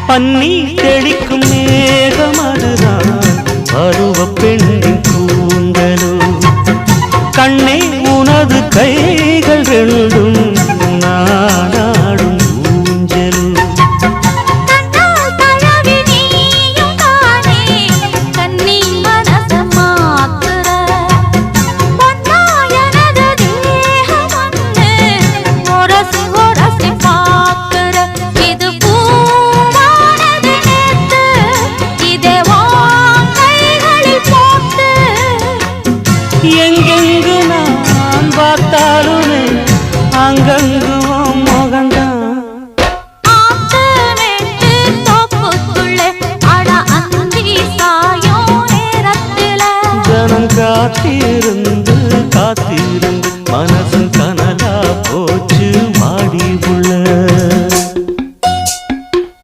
பன்னி தெளிக்கும் மேகம் அதுதான் பருவ பெண்ணின் கூந்தலோ கண்ணே உனது கைகள் ரெண்டும்